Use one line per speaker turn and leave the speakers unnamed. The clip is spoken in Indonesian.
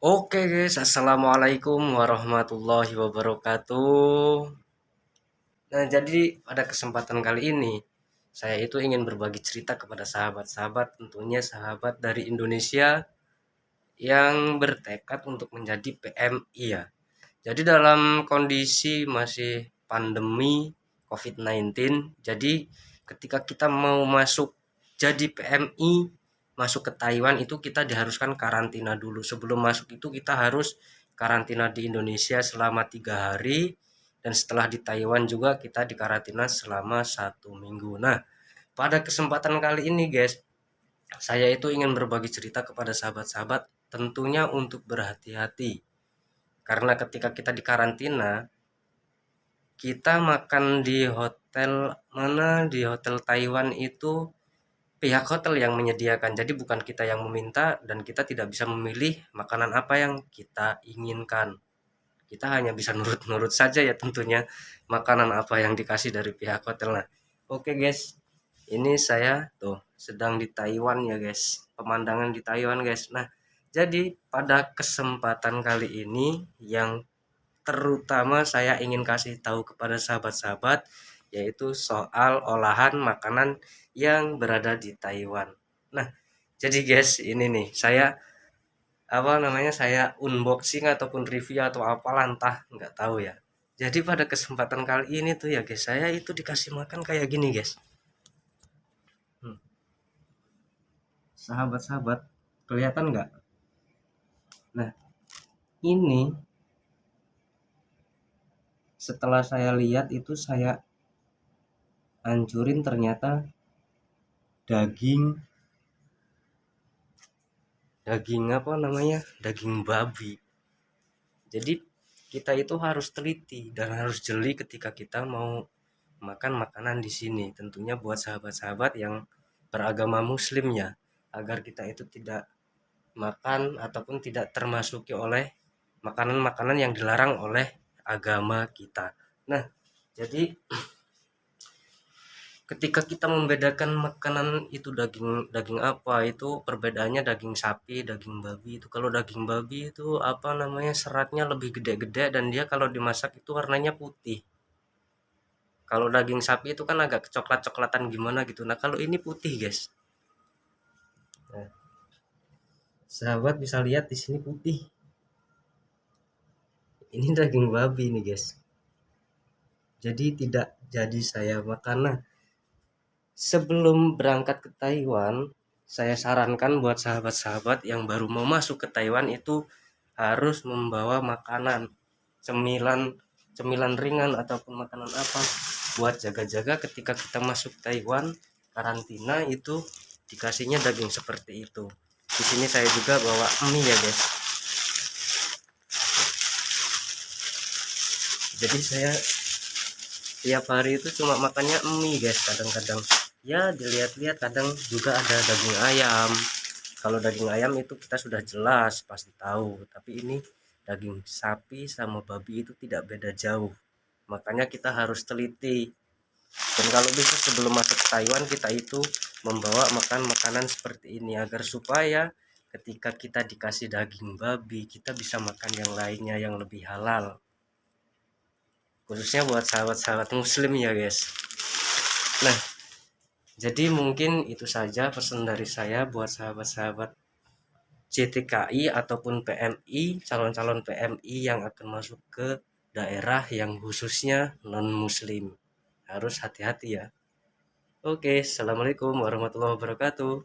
Oke guys, assalamualaikum warahmatullahi wabarakatuh. Nah, jadi pada kesempatan kali ini saya itu ingin berbagi cerita kepada sahabat-sahabat, tentunya sahabat dari Indonesia yang bertekad untuk menjadi PMI ya. Jadi dalam kondisi masih pandemi COVID-19, jadi ketika kita mau masuk jadi PMI, masuk ke Taiwan itu kita diharuskan karantina dulu. Sebelum masuk itu kita harus karantina di Indonesia selama 3 hari, dan setelah di Taiwan juga kita dikarantina selama 1 minggu. Nah, pada kesempatan kali ini guys, saya itu ingin berbagi cerita kepada sahabat-sahabat, tentunya untuk berhati-hati. Karena ketika kita di karantina, kita makan di hotel mana, di hotel Taiwan itu pihak hotel yang menyediakan. Jadi bukan kita yang meminta, dan kita tidak bisa memilih makanan apa yang kita inginkan. Kita hanya bisa nurut-nurut saja ya, tentunya makanan apa yang dikasih dari pihak hotel. Nah, oke guys. Ini saya tuh sedang di Taiwan ya guys. Pemandangan di Taiwan guys. Nah, jadi pada kesempatan kali ini yang terutama saya ingin kasih tahu kepada sahabat-sahabat, yaitu soal olahan makanan yang berada di Taiwan. Nah, jadi guys, ini nih saya saya unboxing ataupun review atau apalah, entah nggak tahu ya. Jadi pada kesempatan kali ini tuh ya guys, saya itu dikasih makan kayak gini guys. Hmm, Sahabat-sahabat, kelihatan nggak? Nah, ini setelah saya lihat itu saya hancurin, ternyata daging daging apa namanya, daging babi. Jadi kita itu harus teliti dan harus jeli ketika kita mau makan makanan di sini, tentunya buat sahabat-sahabat yang beragama muslim ya, agar kita itu tidak makan ataupun tidak termasuki oleh makanan-makanan yang dilarang oleh agama kita. Nah, jadi ketika kita membedakan makanan itu daging daging apa, itu perbedaannya daging sapi, daging babi. Itu kalau daging babi itu apa namanya, seratnya lebih gede-gede, dan dia kalau dimasak itu warnanya putih. Kalau daging sapi itu kan agak coklat-coklatan gimana gitu. Nah, kalau ini putih guys. Nah, sahabat bisa lihat di sini putih. Ini daging babi nih guys. Jadi tidak jadi saya makan. Nah, sebelum berangkat ke Taiwan, saya sarankan buat sahabat-sahabat yang baru mau masuk ke Taiwan itu harus membawa makanan, cemilan, cemilan ringan ataupun makanan apa buat jaga-jaga ketika kita masuk Taiwan karantina itu, dikasihnya daging seperti itu. Di sini saya juga bawa mie ya guys. Jadi saya tiap hari itu cuma makannya mie guys, kadang-kadang ya dilihat-lihat, kadang juga ada daging ayam. Kalau daging ayam itu kita sudah jelas pasti tahu, tapi ini daging sapi sama babi itu tidak beda jauh, makanya kita harus teliti. Dan kalau bisa sebelum masuk ke Taiwan kita itu membawa makan makanan seperti ini, agar supaya ketika kita dikasih daging babi kita bisa makan yang lainnya yang lebih halal, khususnya buat sahabat-sahabat muslim ya guys. Nah, jadi mungkin itu saja pesan dari saya buat sahabat-sahabat CTKI ataupun PMI, calon-calon PMI yang akan masuk ke daerah yang khususnya non muslim. Harus hati-hati ya. Oke, assalamualaikum warahmatullahi wabarakatuh.